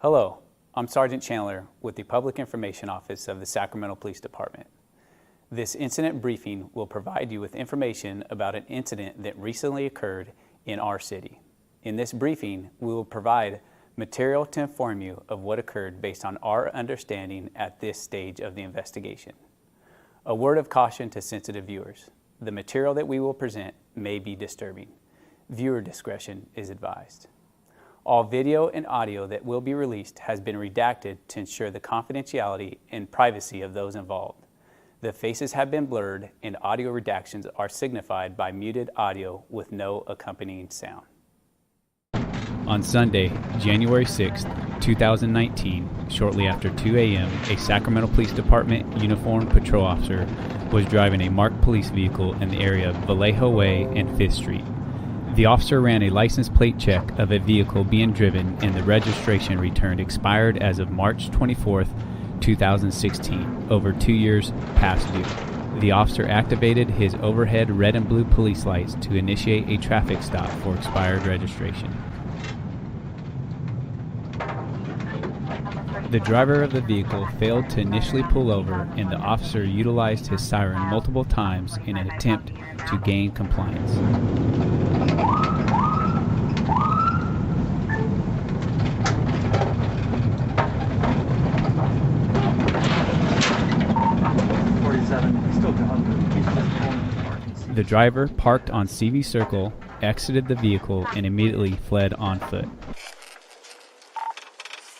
Hello, I'm Sergeant Chandler with the Public Information Office of the Sacramento Police Department. This incident briefing will provide you with information about an incident that recently occurred in our city. In this briefing, we will provide material to inform you of what occurred based on our understanding at this stage of the investigation. A word of caution to sensitive viewers. The material that we will present may be disturbing. Viewer discretion is advised. All video and audio that will be released has been redacted to ensure the confidentiality and privacy of those involved. The faces have been blurred and audio redactions are signified by muted audio with no accompanying sound. On Sunday, January 6, 2019, shortly after 2 a.m., a Sacramento Police Department uniformed patrol officer was driving a marked police vehicle in the area of Vallejo Way and 5th Street. The officer ran a license plate check of a vehicle being driven and the registration returned expired as of March 24, 2016, over 2 years past due. The officer activated his overhead red and blue police lights to initiate a traffic stop for expired registration. The driver of the vehicle failed to initially pull over, and the officer utilized his siren multiple times in an attempt to gain compliance. The driver parked on Seavey Circle, exited the vehicle, and immediately fled on foot.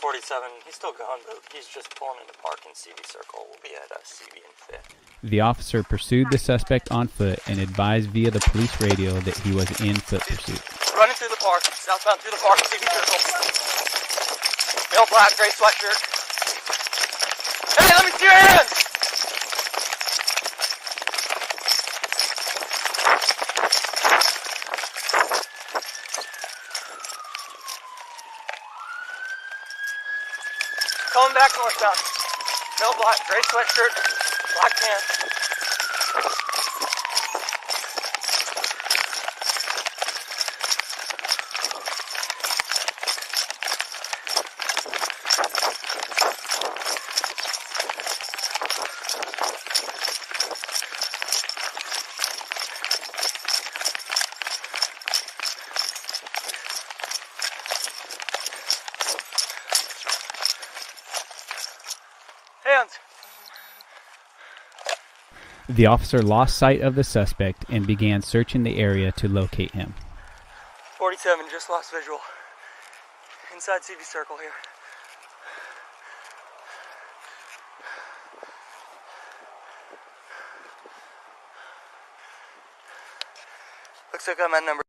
47, he's still gone, but he's just pulling into park in Seavey Circle. We'll be at Seavey and 5th. The officer pursued the suspect on foot and advised via the police radio that he was in foot pursuit. Running through the park, southbound through the park, Seavey Circle. Male black, gray sweatshirt. Hey, let me see your hands! Coming back northbound. Male black, gray sweatshirt, black pants. Hands. The officer lost sight of the suspect and began searching the area to locate him. 47, just lost visual. Inside Seavey Circle here. Looks like I'm at number.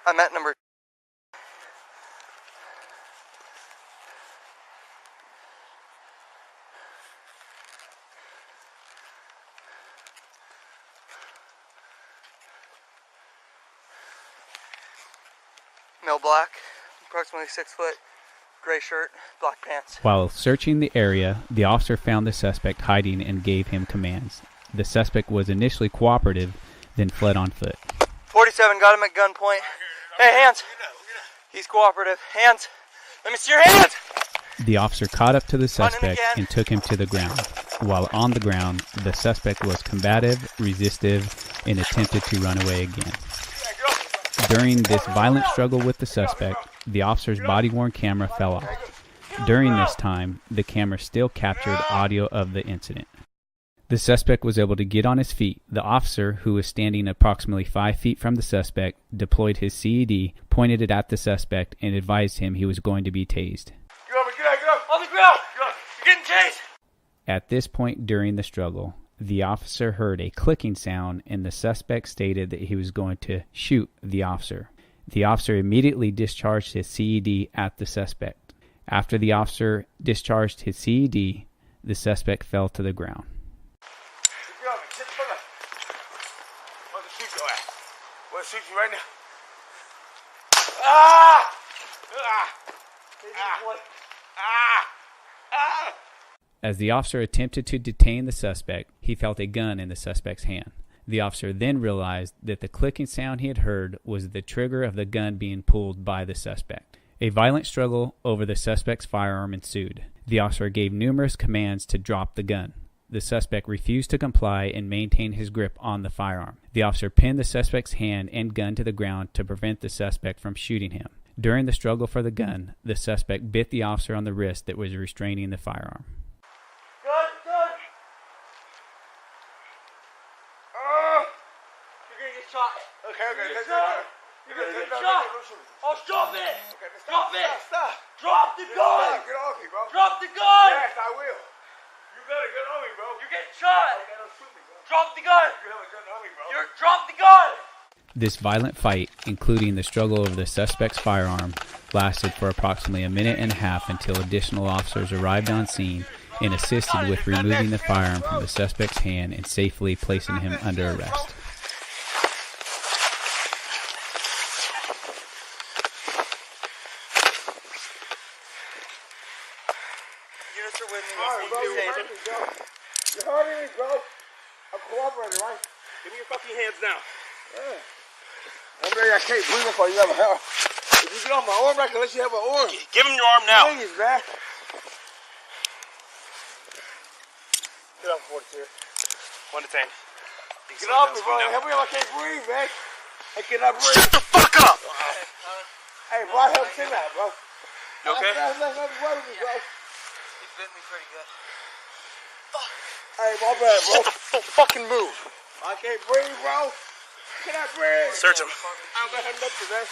I'm at number. Male black, approximately 6 foot, gray shirt, black pants. While searching the area, the officer found the suspect hiding and gave him commands. The suspect was initially cooperative, then fled on foot. 47, got him at gunpoint. Hey, hands. He's cooperative. Hands. Let me see your hands. The officer caught up to the suspect and took him to the ground. While on the ground, the suspect was combative, resistive, and attempted to run away again. During this violent struggle with the suspect, the officer's body-worn camera fell off. During this time, the camera still captured audio of the incident. The suspect was able to get on his feet. The officer, who was standing approximately 5 feet from the suspect, deployed his CED, pointed it at the suspect, and advised him he was going to be tased. Get up, on the ground! You're getting tased! At this point during the struggle, the officer heard a clicking sound, and the suspect stated that he was going to shoot the officer. The officer immediately discharged his CED at the suspect. After the officer discharged his CED, the suspect fell to the ground. Where's the shoot you right now? As the officer attempted to detain the suspect, he felt a gun in the suspect's hand. The officer then realized that the clicking sound he had heard was the trigger of the gun being pulled by the suspect. A violent struggle over the suspect's firearm ensued. The officer gave numerous commands to drop the gun. The suspect refused to comply and maintain his grip on the firearm. The officer pinned the suspect's hand and gun to the ground to prevent the suspect from shooting him. During the struggle for the gun, the suspect bit the officer on the wrist that was restraining the firearm. Good. You're gonna get shot. Okay. You're gonna get shot. Oh, drop it. Okay, Drop it. Stop. Drop the gun. Get off me, bro. Drop the gun. Yes, I will. You better get on me, bro. You're getting shot. Okay, don't shoot me, bro. Drop the gun. You have a gun on me, bro. Drop the gun. This violent fight, including the struggle over the suspect's firearm, lasted for approximately a minute and a half until additional officers arrived on scene and assisted with removing the firearm from the suspect's hand and safely placing him under arrest. Units are with me. All right, bro. You're hurting me, bro. I'm cooperating, right? Give me your fucking hands now. Yeah. I'm ready. I can't breathe before you have a help. If you get off my arm, I can let you have an arm. Give him your arm now. Please, man. Get off 42. 1 to 10. Get off me, bro. Help me up. I can't breathe, man. I cannot breathe. Shut the fuck up! Hey, bro, I helped him out, bro. You okay? Let me run with me, bro. He bit me pretty good. Hey, my bad, bro. Shut the fucking move. I can't breathe, bro. Can I breathe? Search him. I don't have nothing, man.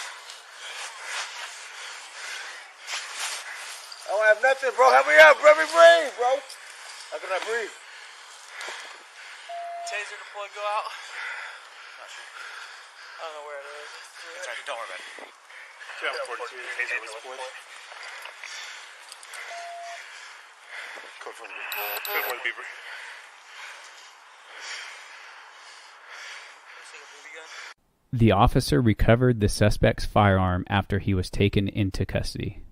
I don't have nothing, bro. Help me out, bro. Let me breathe, bro. How can I breathe? Taser deploy go out? Not sure. I don't know where it is. It's alright, don't worry about it. 42, the taser was deployed. Code for the beeper. The officer recovered the suspect's firearm after he was taken into custody.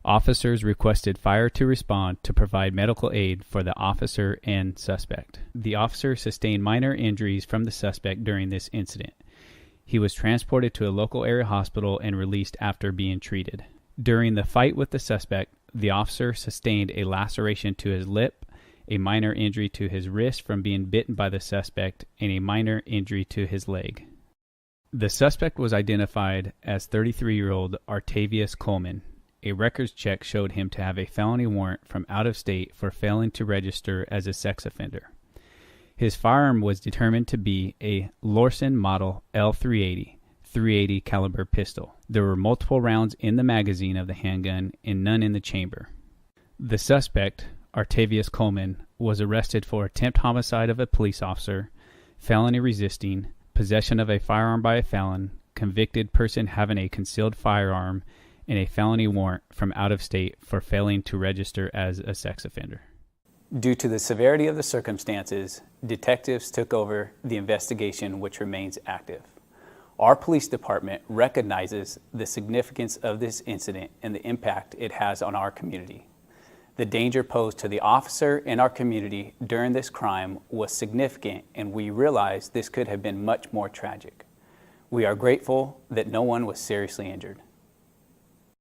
Officers requested fire to respond to provide medical aid for the officer and suspect. The officer sustained minor injuries from the suspect during this incident. He was transported to a local area hospital and released after being treated. During the fight with the suspect, the officer sustained a laceration to his lip, a minor injury to his wrist from being bitten by the suspect, and a minor injury to his leg. The suspect was identified as 33-year-old Artavious Coleman. A records check showed him to have a felony warrant from out of state for failing to register as a sex offender. His firearm was determined to be a Lorson Model L380, .380 caliber pistol. There were multiple rounds in the magazine of the handgun and none in the chamber. The suspect, Artavious Coleman, was arrested for attempt homicide of a police officer, felony resisting, possession of a firearm by a felon, convicted person having a concealed firearm, and a felony warrant from out of state for failing to register as a sex offender. Due to the severity of the circumstances, detectives took over the investigation, which remains active. Our police department recognizes the significance of this incident and the impact it has on our community. The danger posed to the officer and our community during this crime was significant, and we realized this could have been much more tragic. We are grateful that no one was seriously injured.